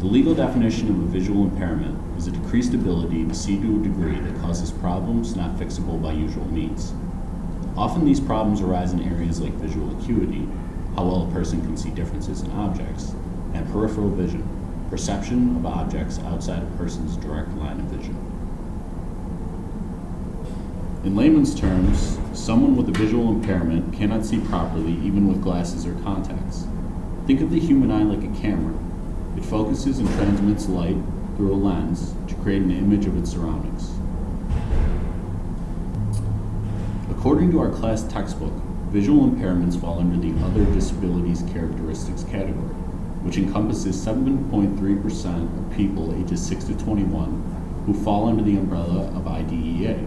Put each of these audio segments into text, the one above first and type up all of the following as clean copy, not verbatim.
The legal definition of a visual impairment is a decreased ability to see to a degree that causes problems not fixable by usual means. Often these problems arise in areas like visual acuity, how well a person can see differences in objects, and peripheral vision, perception of objects outside a person's direct line of vision. In layman's terms, someone with a visual impairment cannot see properly even with glasses or contacts. Think of the human eye like a camera. It focuses and transmits light through a lens to create an image of its surroundings. According to our class textbook, visual impairments fall under the Other Disabilities Characteristics category, which encompasses 7.3% of people ages 6 to 21 who fall under the umbrella of IDEA.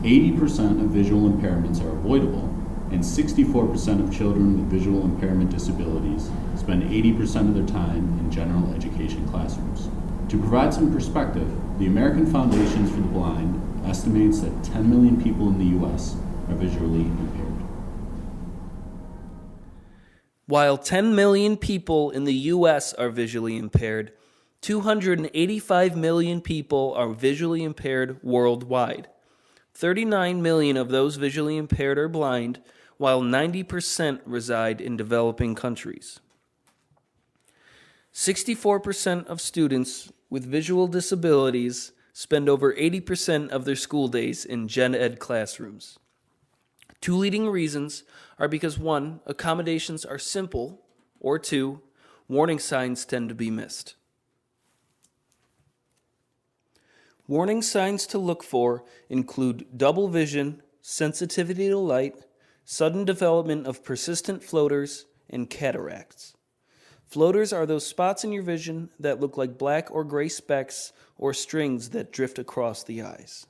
80% of visual impairments are avoidable, and 64% of children with visual impairment disabilities spend 80% of their time in general education classrooms. To provide some perspective, the American Foundations for the Blind estimates that 10 million people in the U.S. are visually impaired. While 10 million people in the U.S. are visually impaired, 285 million people are visually impaired worldwide. 39 million of those visually impaired are blind, while 90% reside in developing countries. 64% of students with visual disabilities spend over 80% of their school days in gen ed classrooms. Two leading reasons are because 1, accommodations are simple, or 2, warning signs tend to be missed. Warning signs to look for include double vision, sensitivity to light, sudden development of persistent floaters, and cataracts. Floaters are those spots in your vision that look like black or gray specks or strings that drift across the eyes.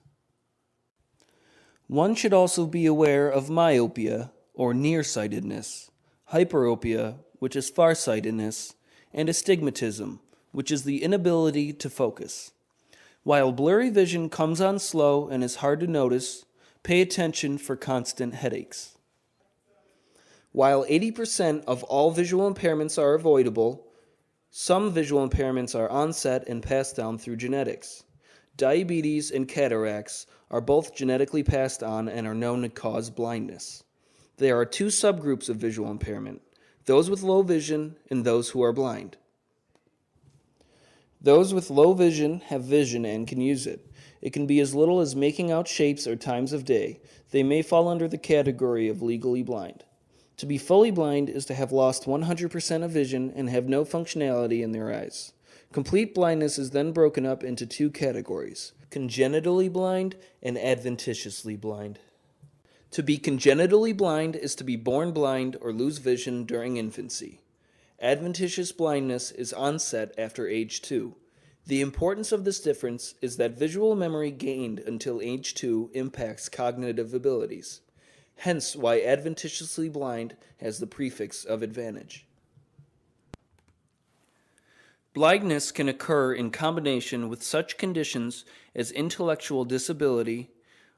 One should also be aware of myopia, or nearsightedness, hyperopia, which is farsightedness, and astigmatism, which is the inability to focus. While blurry vision comes on slow and is hard to notice, pay attention for constant headaches. While 80% of all visual impairments are avoidable, some visual impairments are onset and passed down through genetics. Diabetes and cataracts are both genetically passed on and are known to cause blindness. There are 2 subgroups of visual impairment, those with low vision and those who are blind. Those with low vision have vision and can use it. It can be as little as making out shapes or times of day. They may fall under the category of legally blind. To be fully blind is to have lost 100% of vision and have no functionality in their eyes. Complete blindness is then broken up into 2 categories, congenitally blind and adventitiously blind. To be congenitally blind is to be born blind or lose vision during infancy. Adventitious blindness is onset after age 2. The importance of this difference is that visual memory gained until age 2 impacts cognitive abilities, hence why adventitiously blind has the prefix of advantage. Blindness can occur in combination with such conditions as intellectual disability,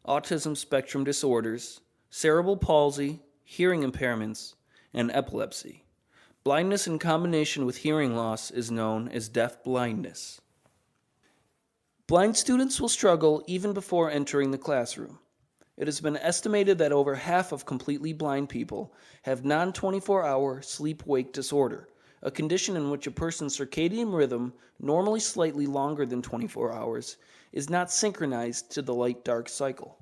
autism spectrum disorders, cerebral palsy, hearing impairments, and epilepsy. Blindness in combination with hearing loss is known as deaf blindness. Blind students will struggle even before entering the classroom. It has been estimated that over half of completely blind people have non-24-hour sleep-wake disorder, a condition in which a person's circadian rhythm, normally slightly longer than 24 hours, is not synchronized to the light-dark cycle.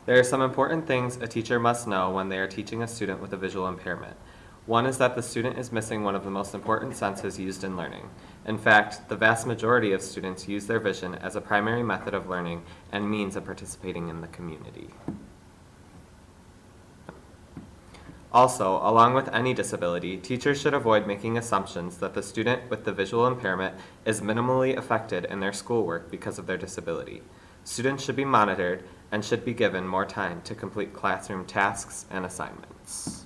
There are some important things a teacher must know when they are teaching a student with a visual impairment. One is that the student is missing one of the most important senses used in learning. In fact, the vast majority of students use their vision as a primary method of learning and means of participating in the community. Also, along with any disability, teachers should avoid making assumptions that the student with the visual impairment is minimally affected in their schoolwork because of their disability. Students should be monitored and should be given more time to complete classroom tasks and assignments.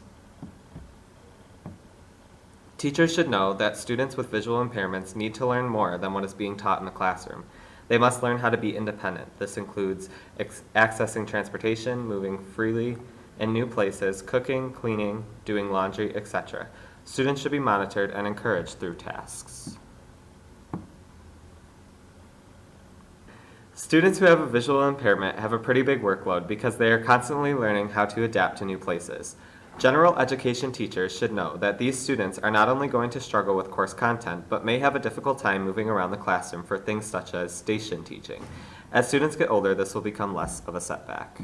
Teachers should know that students with visual impairments need to learn more than what is being taught in the classroom. They must learn how to be independent. This includes accessing transportation, moving freely in new places, cooking, cleaning, doing laundry, etc. Students should be monitored and encouraged through tasks. Students who have a visual impairment have a pretty big workload because they are constantly learning how to adapt to new places. General education teachers should know that these students are not only going to struggle with course content, but may have a difficult time moving around the classroom for things such as station teaching. As students get older, this will become less of a setback.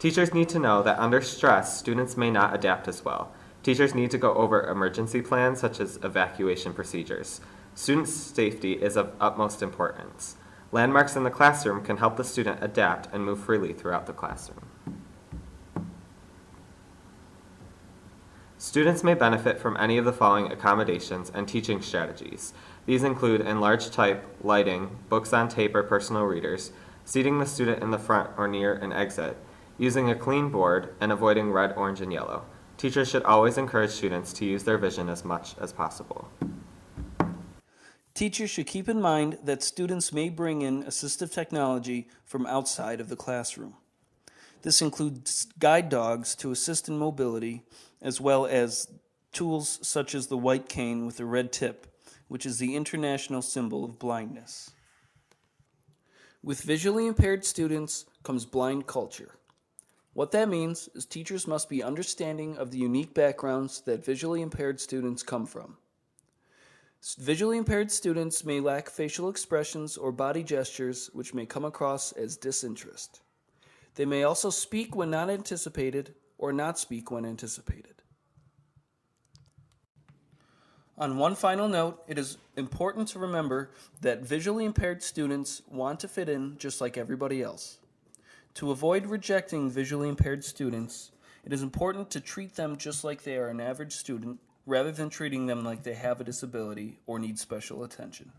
Teachers need to know that under stress, students may not adapt as well. Teachers need to go over emergency plans such as evacuation procedures. Student safety is of utmost importance. Landmarks in the classroom can help the student adapt and move freely throughout the classroom. Students may benefit from any of the following accommodations and teaching strategies. These include enlarged type, lighting, books on tape or personal readers, seating the student in the front or near an exit, using a clean board, and avoiding red, orange, and yellow. Teachers should always encourage students to use their vision as much as possible. Teachers should keep in mind that students may bring in assistive technology from outside of the classroom. This includes guide dogs to assist in mobility, as well as tools such as the white cane with the red tip, which is the international symbol of blindness. With visually impaired students comes blind culture. What that means is teachers must be understanding of the unique backgrounds that visually impaired students come from. Visually impaired students may lack facial expressions or body gestures which may come across as disinterest. They may also speak when not anticipated or not speak when anticipated. On one final note, it is important to remember that visually impaired students want to fit in just like everybody else. To avoid rejecting visually impaired students, it is important to treat them just like they are an average student rather than treating them like they have a disability or need special attention.